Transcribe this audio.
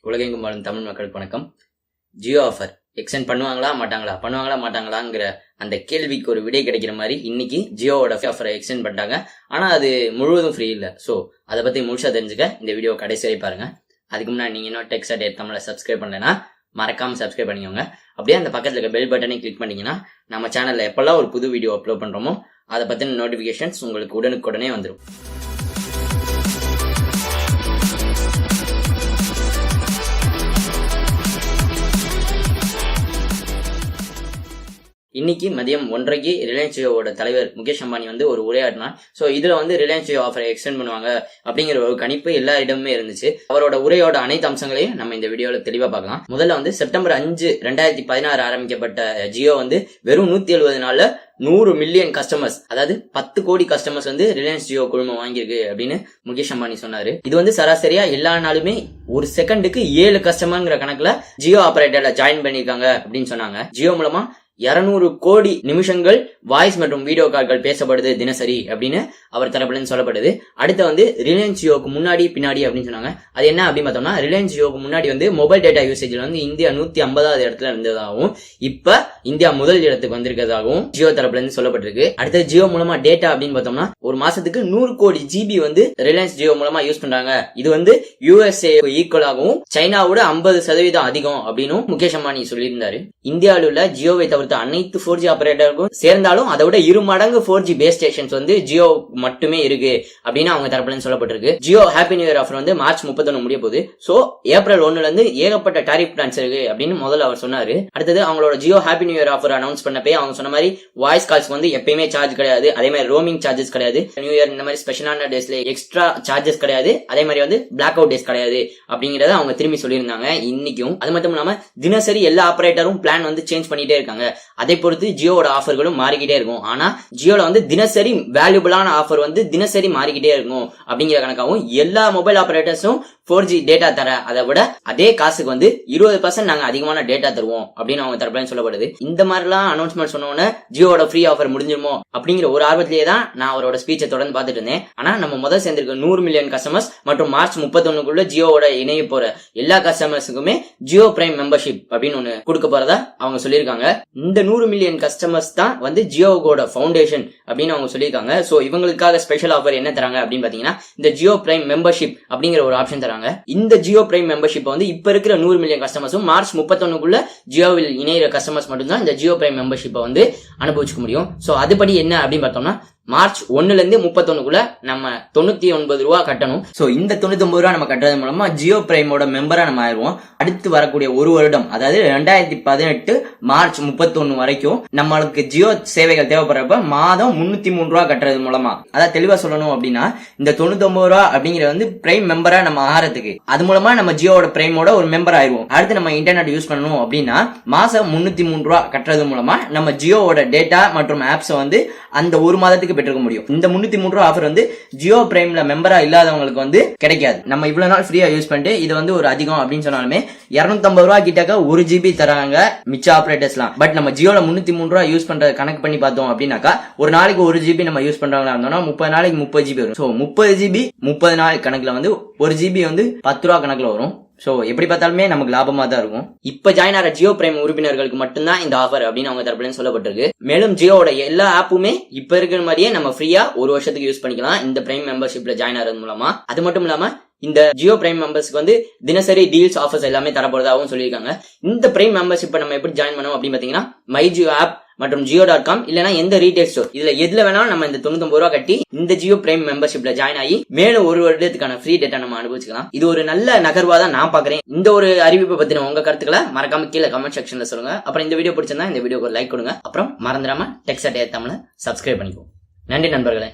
உலகெங்கும் வாழும் தமிழ் மக்களுக்கு வணக்கம். ஜியோ ஆஃபர் எக்ஸ்டெண்ட் பண்ணுவாங்களா மாட்டாங்களாங்கிற அந்த கேள்விக்கு ஒரு விடை கிடைக்கிற மாதிரி இன்னைக்கு ஜியோவோட ஆஃபரை எக்ஸ்டெண்ட் பண்ணிட்டாங்க. ஆனா அது முழுவதும் ஃப்ரீ இல்லை. ஸோ அதை பத்தி முழுசா தெரிஞ்சுக்க இந்த வீடியோ கடைசி வரை பாருங்க. அதுக்கு முன்னாடி நீங்க இன்னும் டெக் ஸ்டார்ட் தமிழை சப்ஸ்கிரைப் பண்ணலைன்னா மறக்காம சப்ஸ்கிரைப் பண்ணிக்கோங்க. அப்படியே அந்த பக்கத்துல இருக்க பெல் பட்டனை கிளிக் பண்ணீங்கன்னா நம்ம சேனல்ல எப்பெல்லாம் ஒரு புது வீடியோ அப்லோட் பண்றோமோ அதை பத்தின நோட்டிபிகேஷன்ஸ் உங்களுக்கு உடனுக்குடனே வந்துடும். இன்னைக்கு மதியம் 1:30 ரிலையன்ஸ் ஜியோவோட தலைவர் முகேஷ் அம்பானி ஒரு உரையாடினார். ஸோ இதுல ரிலையன்ஸ் ஜியோ ஆஃபரை எக்ஸ்டெண்ட் பண்ணுவாங்க அப்படிங்கிற ஒரு கணிப்பு எல்லா இடமுமே இருந்துச்சு. அவரோட உரையோட அனைத்து அம்சங்களையும் நம்ம இந்த வீடியோல தெளிவா பார்க்கலாம். முதல்ல செப்டம்பர் 5, 2016 ஆரம்பிக்கப்பட்ட ஜியோ வெறும் 170 நாள்ல 100 மில்லியன் கஸ்டமர்ஸ், அதாவது 10 கோடி கஸ்டமர்ஸ் ரிலையன்ஸ் ஜியோ குழுமம் வாங்கியிருக்கு அப்படின்னு முகேஷ் அம்பானி சொன்னாரு. இது சராசரியா எல்லா நாளுமே ஒரு செகண்டுக்கு 7 கஸ்டமர்ங்கிற கணக்குல ஜியோ ஆபரேட்டர்ல ஜாயின் பண்ணிருக்காங்க அப்படின்னு சொன்னாங்க. ஜியோ மூலமா 200 கோடி நிமிஷங்கள் வாய்ஸ் மற்றும் வீடியோ கால்கள் பேசப்படுது தினசரி அப்படின்னு அவர் தரப்புல சொல்லப்படுது. அடுத்து ரிலையன்ஸ் ஜியோக்கு முன்னாடி பின்னாடி அப்படின்னு சொன்னாங்க. அது என்ன அப்படின்னு பார்த்தோம்னா, ரிலையன்ஸ் ஜியோக்கு முன்னாடி மொபைல் டேட்டா யூசேஜ்ல இந்தியா 150வது இடத்துல இருந்ததாகவும் இப்ப இந்தியா முதல் இடத்துக்கு வந்திருக்கிறதாகவும் ஜியோ தரப்புல இருந்து சொல்லப்பட்டிருக்கு. அடுத்து ஜியோ மூலமா டேட்டா அப்படின்னு பார்த்தோம்னா ஒரு மாசத்துக்கு 100 கோடி ஜிபி ரிலையன்ஸ் ஜியோ மூலமா யூஸ் பண்றாங்க. இது USA ஈக்குவலாகவும் சைனாவோட 50% அதிகம் அப்படின்னு முகேஷ் அம்பானி சொல்லியிருந்தாரு. இந்தியாவில் உள்ள ஜியோவை தவிர்த்து அனைத்து 4G ஆபரேட்டருக்கும் சேர்ந்தாலும் அதை விட 2 மடங்கு 4G பேஸ் ஸ்டேஷன்ஸ் ஜியோ மட்டுமே இருக்கு அப்படின்னு அவங்க தரப்புல சொல்லப்பட்டிருக்கு. Jio happy new year offer March 31 முடிய போகுது. சோ ஏப்ரல் 1ல இருந்து ஏகப்பட்ட டாரிஃப் பிளான்ஸ் இருக்கு அப்படின்னு முதல்ல அவர் சொன்னாரு. அடுத்தது அவங்களோட Jio happy new year offer announce பண்ணப்பே அவங்க சொன்ன மாதிரி வாய்ஸ் கால்ஸ் எப்பயுமே சார்ஜ் கிடையாது, அதே மாதிரி ரோமிங் சார்ஜஸ் கிடையாது, நியூ இயர் இந்த மாதிரி ஸ்பெஷலான டேஸ்ல எக்ஸ்ட்ரா சார்ஜஸ் கிடையாது, அதே மாதிரி பிளாக் அவுட் டேஸ் கிடையாது அப்படிங்கறத அவங்க திரும்பி சொல்லியிருந்தாங்க இன்னைக்கும். அது மட்டும் இல்லாம தினசரி எல்லா ஆபரேட்டரும் பிளான் சேஞ்ச் பண்ணிட்டே இருக்காங்க. அதை பொறுத்து ஜியோட ஆஃபர்களும் மாறிக்கிட்டே இருக்கும். ஆனா ஜியோல தினசரி வேல்யூபிளான ஆஃபர் தினசரி மாறிக்கிட்டே இருக்கும் அப்படிங்கிற கணக்காகவும் எல்லா மொபைல் ஆபரேட்டர்ஸும் 4G டேட்டா தர அதை விட அதே காசுக்கு 20% நாங்க அதிகமான டேட்டா தருவோம் அப்படின்னு அவங்க தரப்புல சொல்லப்படுது. இந்த மாதிரிலாம் அனௌன்ஸ்மெண்ட் சொன்னோன்னு ஜியோட ஃப்ரீ ஆஃபர் முடிஞ்சிருமோ அப்படிங்கிற ஒரு ஆர்வத்திலேயே தான் நான் அவரோட ஸ்பீச்சை தொடர்ந்து பார்த்துட்டு இருந்தேன். ஆனா நம்ம முதல் சேர்ந்திருக்க 100 மில்லியன் கஸ்டமர்ஸ் மற்றும் மார்ச் 31க்குள்ள ஜியோவோட இணைய போற எல்லா கஸ்டமர்ஸுக்குமே ஜியோ பிரைம் மெம்பர்ஷிப் அப்படின்னு ஒண்ணு கொடுக்க போறதா அவங்க சொல்லியிருக்காங்க. இந்த 100 மில்லியன் கஸ்டமர்ஸ் தான் ஜியோவோட ஃபவுண்டேஷன் அப்படின்னு அவங்க சொல்லியிருக்காங்க. சோ இவங்களுக்காக ஸ்பெஷல் ஆஃபர் என்ன தராங்க அப்படின்னு பாத்தீங்கன்னா இந்த ஜியோ பிரைம் மெம்பர்ஷிப் அப்படிங்கிற ஒரு ஆப்ஷன் தராங்க. இந்த ஜியோ பிரைம் மெம்பர்ஷிப் இப்ப இருக்கிற 100 மில்லியன் கஸ்டமர்ஸும் மார்ச் 31க்குள்ள ஜியோவில் இணையிற கஸ்டமர்ஸ் மட்டும்தான் இந்த ஜியோ பிரைம் மெம்பர்ஷிப் அனுபவிச்சுக்க முடியும். சோ அதுபடி என்ன அப்படின்னு பார்த்தோம்னா மார்ச் 1ல இருந்து 31க்குள்ள நம்ம 99 ரூபா கட்டணும். சோ இந்த 99 ரூபா நம்ம கட்டுறது மூலமா ஜியோ பிரைமோட மெம்பரா நம்ம ஆயிடுவோம். அடுத்து வரக்கூடிய ஒரு வருடம், அதாவது 2018 மார்ச் 31 வரைக்கும் நம்மளுக்கு ஜியோ சேவைகள் தேவைப்படுறப்ப மாதம் 303 ரூபா கட்டுறது மூலமா, அதாவது தெளிவா சொல்லணும் அப்படின்னா இந்த 99 ரூபா அப்படிங்கிறது பிரைம் மெம்பரா நம்ம ஆகிறதுக்கு, அது மூலமா நம்ம ஜியோட பிரைமோட ஒரு மெம்பர் ஆயிடுவோம். அடுத்து நம்ம இன்டர்நெட் யூஸ் பண்ணணும் அப்படின்னா மாசம் 303 ரூபா கட்டுறது மூலமா நம்ம ஜியோவோட டேட்டா மற்றும் ஆப்ஸ் அந்த ஒரு மாதத்துக்கு பெற்றுக்க முடியும். இந்த 303 ரூபா ஆஃபர் ஜியோ பிரைம்ல மெம்பரா இல்லாதவங்களுக்கு கிடைக்காது. நம்ம இவ்வளவு நாள் ஃப்ரீயா யூஸ் பண்ணிட்டு இது ஒரு அதிகம் அப்படின்னு சொன்னாலுமே 250 ரூபா கிட்டக்க 1 GB தராங்க மிச்ச ஆபரேட்டர்ஸ்லாம். பட் நம்ம ஜியோல 303 ரூபா யூஸ் பண்றத கணக்கு பண்ணி பார்த்தோம் அப்படின்னாக்கா ஒரு நாளைக்கு 1 GB நம்ம யூஸ் பண்றவங்களா இருந்தோம்னா 30 நாளைக்கு 30 GB வரும். சோ 30 GB 30 நாள் கணக்குல 1 GB 10 ரூபா கணக்குல வரும். சோ எப்படி பார்த்தாலுமே நமக்கு லாபமா தான் இருக்கும். இப்ப ஜாயின் ஆகிற ஜியோ பிரைம் உறுப்பினர்களுக்கு மட்டும்தான் இந்த ஆஃபர் அப்படின்னு அவங்க தரப்புல சொல்லப்பட்டிருக்கு. மேலும் ஜியோட எல்லா ஆப்புமே இப்ப இருக்கிற மாதிரியே நம்ம ஃப்ரீயா 1 வருஷத்துக்கு யூஸ் பண்ணிக்கலாம் இந்த பிரைம் மெம்பர்ஷிப்ல ஜாயின் ஆகிறது மூலமா. அது மட்டும் இல்லாம இந்த ஜியோ பிரைம் மெம்பர்ஸ்க்கு தினசரி டீல்ஸ் ஆஃபர்ஸ் எல்லாமே தரப்படுறதாகவும் சொல்லியிருக்காங்க. இந்த பிரைம் மெம்பர்ஷிப்பை நம்ம எப்படி ஜாயின் பண்ணோம் அப்படின்னு பாத்தீங்கன்னா மை ஜியோ ஆப் மற்றும் jio.com இல்லனா எந்த ரீட்டைல் ஸ்டோர் இதுல எதுல வேணாலும் நம்ம இந்த 99 ரூபா கட்டி இந்த ஜியோ பிரைம் மெம்பர்ஷிப்ல ஜாயின் ஆகி மேலும் ஒரு வருடத்துக்கான ஃப்ரீ டேட்டா நம்ம அனுபவிச்சுக்கலாம். இது ஒரு நல்ல நகர்வா தான் நான் பாக்குறேன். இந்த ஒரு அறிவிப்பை பத்தின உங்க கருத்துக்களை மறக்காம கீழே கமெண்ட் செக்ஷன்ல சொல்லுங்க. அப்புறம் இந்த வீடியோ பிடிச்சிருந்தா இந்த வீடியோக்கு ஒரு லைக் கொடுங்க. அப்புறம் மறந்துடாம டெக் ஸ்டார்ட் தமிழை சப்ஸ்கிரைப் பண்ணிக்கோ. நன்றி நண்பர்களே.